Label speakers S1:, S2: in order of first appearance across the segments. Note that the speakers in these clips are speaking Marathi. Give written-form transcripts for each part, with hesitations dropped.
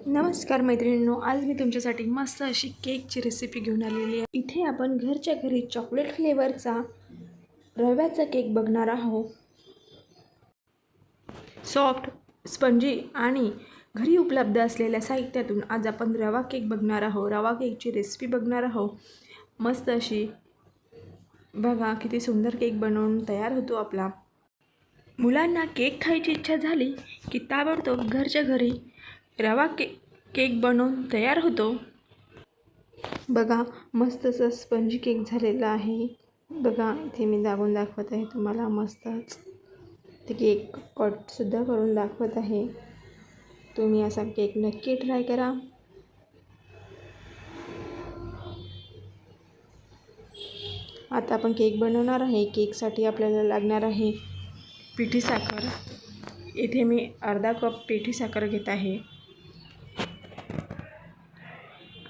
S1: नमस्कार मैत्रिणींनो, आज मी तुमच्यासाठी मस्त अशी केकची रेसिपी घेऊन आलेली आहे। इथे आपण घरच्या घरी चॉकलेट फ्लेवरचा रव्याचा केक बघणार आहोत। सॉफ्ट, स्पंजी आणि घरी उपलब्ध असलेल्या साहित्यातून आज आपण रवा केक बघणार आहोत। रवा केकची रेसिपी बघणार आहोत। मस्त अशी बघा किती सुंदर केक बनवून तयार होतो आपला। मुलांना केक खायची इच्छा झाली की ताबडतोब घरच्या घरी रवा केक बनवून तयार होतो। बघा मस्त असा स्पंजी केक झालेला आहे। बघा इथे मी दाबून दाखवत आहे तुम्हाला मस्तच ते केक कट सुद्धा करून दाखवत आहे। तुम्ही असा केक नक्की ट्राय करा। आता आपण केक बनवणार आहे। केकसाठी आपल्याला लागणार आहे पिठी साखर। इथे मी अर्धा कप पिठी साखर घेत आहे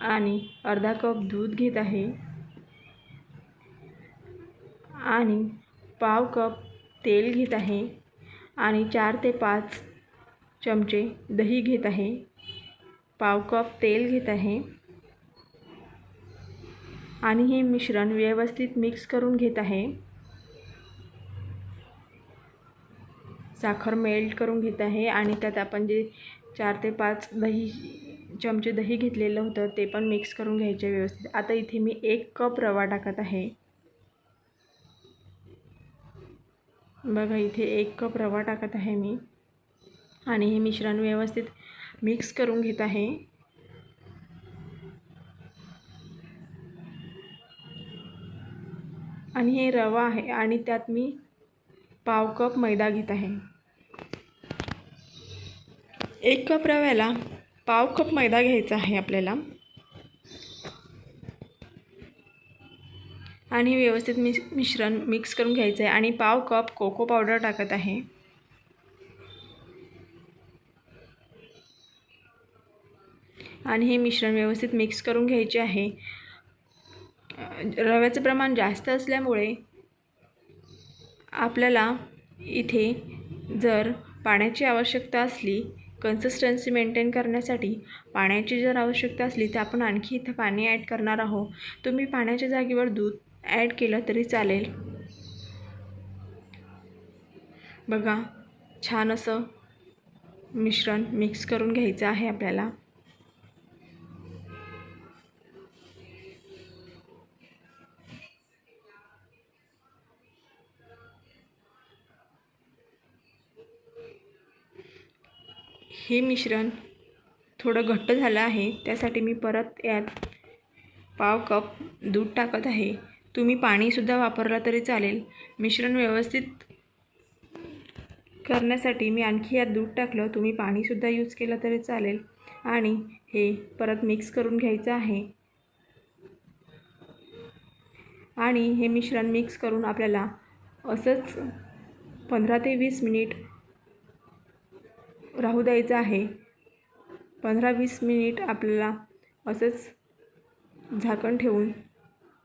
S1: आणि अर्धा कप दूध घेत आहे आणि पाव कप तेल घेत आहे आणि 4 ते 5 चमचे दही घेत आहे। पाव कप तेल घेत आहे आणि हे मिश्रण व्यवस्थित मिक्स करून घेत आहे। साखर मेल्ट करून घेत आहे आणि त्यात आपण जे 4 ते 5 चमचे दही घेतलेलं होतं ते पण मिक्स करून घ्यायचे व्यवस्थित। आता इथे मी 1 कप रवा टाकत आहे। बघा इथे 1 कप रवा टाकत आहे मी आणि हे मिश्रण व्यवस्थित मिक्स करून घेत आहे। आणि हे रवा आहे आणि त्यात मी पाव कप मैदा घेत आहे। 1 कप रव्याला पाव कप मैदा घ्यायचा आहे आपल्याला आणि व्यवस्थित मिश्रण मिक्स करून घ्यायचं आहे आणि पाव कप कोको पावडर टाकत आहे आणि हे मिश्रण व्यवस्थित मिक्स करून घ्यायचे आहे। रव्याचं प्रमाण जास्त असल्यामुळे आपल्याला इथे जर पाण्याची आवश्यकता असली, कन्सिस्टन्सी मेंटेन करण्यासाठी पाण्याची जर आवश्यकता असली तर आपण आणखी इथे पाणी ॲड करणार आहोत। तुम्ही पाण्याच्या जागेवर दूध ॲड केलं तरी चालेल। बघा छान असं मिश्रण मिक्स करून घ्यायचं आहे आपल्याला। हे मिश्रण थोडं घट्ट झालं आहे, त्यासाठी मी परत यात पाव कप दूध टाकत आहे। तुम्ही पाणीसुद्धा वापरलं तरी चालेल। मिश्रण व्यवस्थित करण्यासाठी मी आणखी यात दूध टाकलं, तुम्ही पाणीसुद्धा यूज केलं तरी चालेल आणि हे परत मिक्स करून घ्यायचं आहे आणि हे मिश्रण मिक्स करून आपल्याला असंच 15 ते 20 मिनिट राहू द्यायचं आहे। 15-20 मिनिट आपल्याला असंच झाकण ठेवून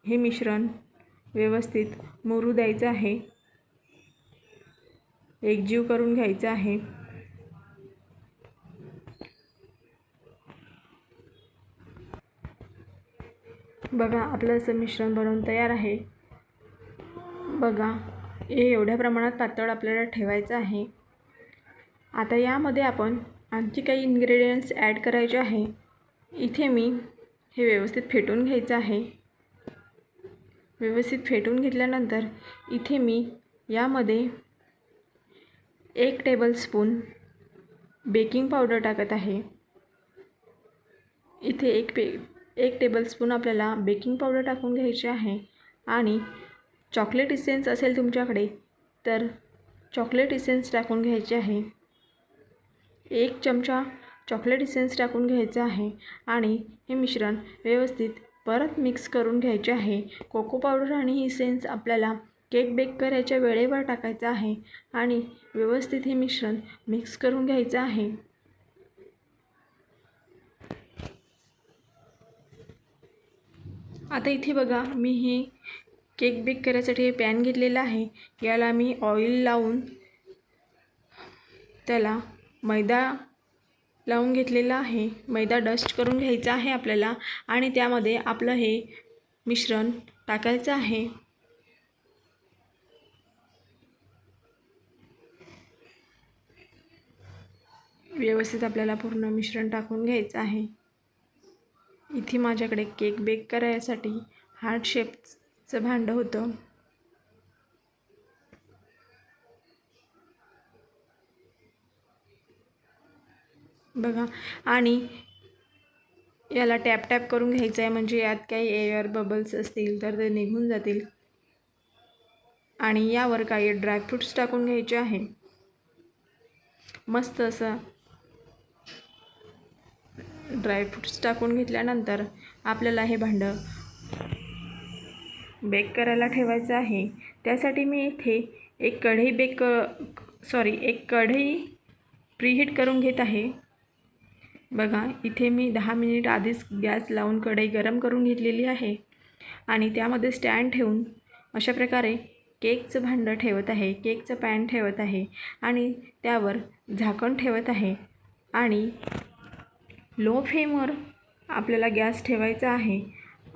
S1: हे मिश्रण व्यवस्थित मुरू द्यायचं आहे, एकजीव करून घ्यायचं आहे। बघा आपलं असं मिश्रण बनवून तयार आहे। बघा हे एवढ्या प्रमाणात पातळ आपल्याला ठेवायचं आहे। आता यामध्ये आपण आणखी काही इन्ग्रेडियंट्स ॲड करायचे आहे। इथे मी हे व्यवस्थित फेटून घ्यायचं आहे। व्यवस्थित फेटून घेतल्यानंतर इथे मी यामध्ये 1 टेबलस्पून बेकिंग पावडर टाकत आहे। इथे 1 टेबलस्पून आपल्याला बेकिंग पावडर टाकून घ्यायची आहे आणि चॉकलेट इसेन्स असेल तुमच्याकडे तर चॉकलेट इसेन्स टाकून घ्यायचे आहे। 1 चमचा चॉकलेट इसेन्स टाकून घ्यायचं आहे आणि हे मिश्रण व्यवस्थित परत मिक्स करून घ्यायचे आहे। कोको पावडर आणि इसेन्स आपल्याला केक बेक करायच्या वेळेवर टाकायचं आहे आणि व्यवस्थित हे मिश्रण मिक्स करून घ्यायचं आहे। आता इथे बघा मी हे केक बेक करायसाठी हे पॅन घेतलेलं आहे। याला मी ऑइल लावून त्याला मैदा लावून घेतलेला आहे. मैदा डस्ट करून घ्यायचा आहे आपल्याला आणि त्यामध्ये आपलं हे मिश्रण टाकायचं आहे. व्यवस्थित आपल्याला पूर्ण मिश्रण टाकून घ्यायचं आहे. इथे माझ्याकडे केक बेक करायसाठी हार्ट शेपचं भांडं होतं. बघा आणि याला टॅप टॅप करून घ्यायचं आहे, म्हणजे यात काही एअर बबल्स असतील तर ते निघून जातील. आणि यावर काही ड्रायफ्रूट्स टाकून घ्यायचे आहे. मस्त असं ड्रायफ्रूट्स टाकून घेतल्यानंतर आपल्याला हे भांडं बेक करायला ठेवायचं आहे. त्यासाठी मी इथे एक कढई प्रीहीट करून घेत आहे. बघा इथे मी 10 मिनिट आधीच गॅस लावून कढई गरम करून घेतलेली आहे आणि त्यामध्ये स्टँड ठेवून अशा प्रकारे केकचं भांडं ठेवत आहे, केकचं पॅन ठेवत आहे आणि त्यावर झाकण ठेवत आहे. आणि लो फ्लेमवर आपल्याला गॅस ठेवायचा आहे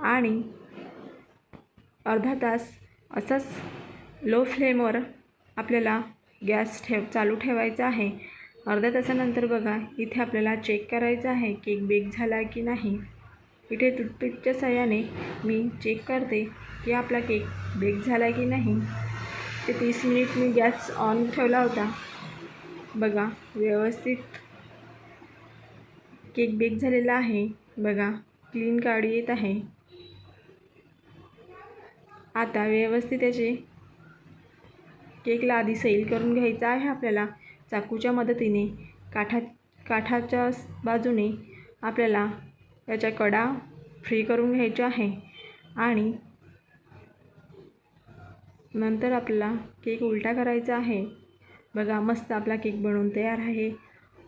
S1: आणि अर्धा तास असंच लो फ्लेमवर आपल्याला गॅस चालू ठेवायचा आहे. अर्ध्या तासानंतर बघा इथे आपल्याला चेक करायचं आहे केक बेक झाला की नाही. इथे टूथपिकच्या साहाय्याने मी चेक करते की आपला केक बेक झाला की नाही. ते 30 मिनिट मी गॅस ऑन ठेवला होता. बघा व्यवस्थित केक बेक झालेला आहे. बघा क्लीन काडी येत आहे. आता व्यवस्थित त्याचे केकला आधी सैल करून घ्यायचा आहे आपल्याला चाकूच्या मदतीने. काठाच्या बाजूने आपल्याला याच्या कडा फ्री करून घ्यायच्या आहे आणि नंतर आपल्याला केक उलटा करायचा आहे. बघा मस्त आपला केक बनवून तयार आहे.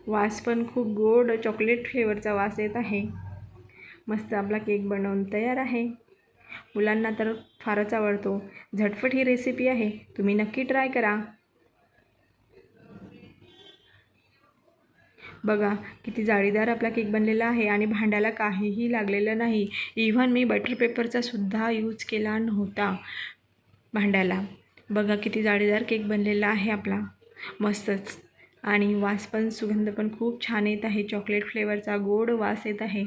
S1: वास पण खूप गोड चॉकलेट फ्लेवरचा वास येत आहे. मस्त आपला केक बनवून तयार आहे. मुलांना तर फारच आवडतो. झटपट ही रेसिपी आहे, तुम्ही नक्की ट्राय करा. बघा किती जाळीदार आपला केक बनलेला आहे आणि भांड्याला काहीही लागलेलं नाही. इव्हन मी बटर पेपरचा सुद्धा यूज केला नव्हता भांड्याला. बघा किती जाळीदार केक बनलेला आहे आपला, मस्तच. आणि वास पण सुगंध पण खूप छान येत आहे. चॉकलेट फ्लेवरचा गोड वास येत आहे.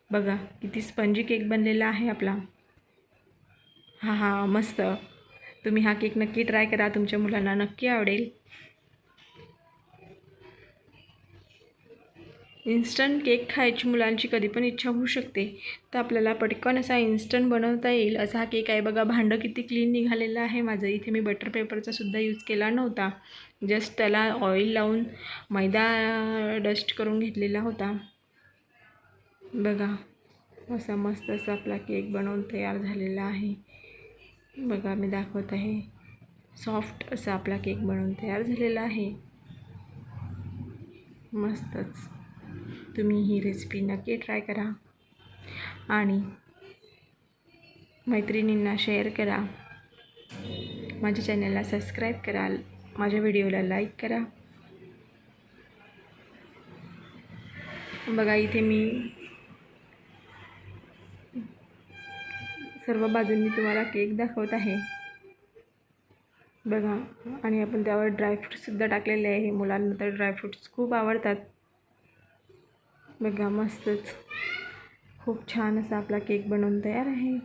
S1: बघा किती स्पंजी केक बनलेला आहे आपला. हां मस्त. तुम्ही हा केक नक्की ट्राय करा, तुमच्या मुलांना नक्की आवडेल. इन्स्टंट केक खायची मुलांची कधी पण इच्छा होऊ शकते, तर आपल्याला पटकन असा इन्स्टंट बनवता येईल असा हा केक आहे. बघा भांडं किती क्लीन निघालेलं आहे माझं. इथे मी बटर पेपरचा सुद्धा यूज केला नव्हता, जस्ट त्याला ऑइल लावून मैदा डस्ट करून घेतलेला होता. बघा असा मस्त असा आपला केक बनवून तयार झालेला आहे. बघा मी दाखवत आहे. सॉफ्ट असा आपला केक बनवून तयार झालेला आहे. मस्तच. तुम्ही ही रेसिपी नक्की ट्राय करा आणि मैत्रिणींना शेअर करा. माझ्या चॅनलला सबस्क्राईब करा, माझ्या व्हिडिओला लाईक करा. बघा इथे मी सर्व बाजूंनी तुम्हाला केक दाखवत आहे. बघा आणि आपण त्यावर ड्रायफ्रूट्ससुद्धा टाकलेले आहे. मुलांना तर ड्रायफ्रूट्स खूप आवडतात. बघा मस्तच खूप छान असा आपला केक बनवून तयार आहे.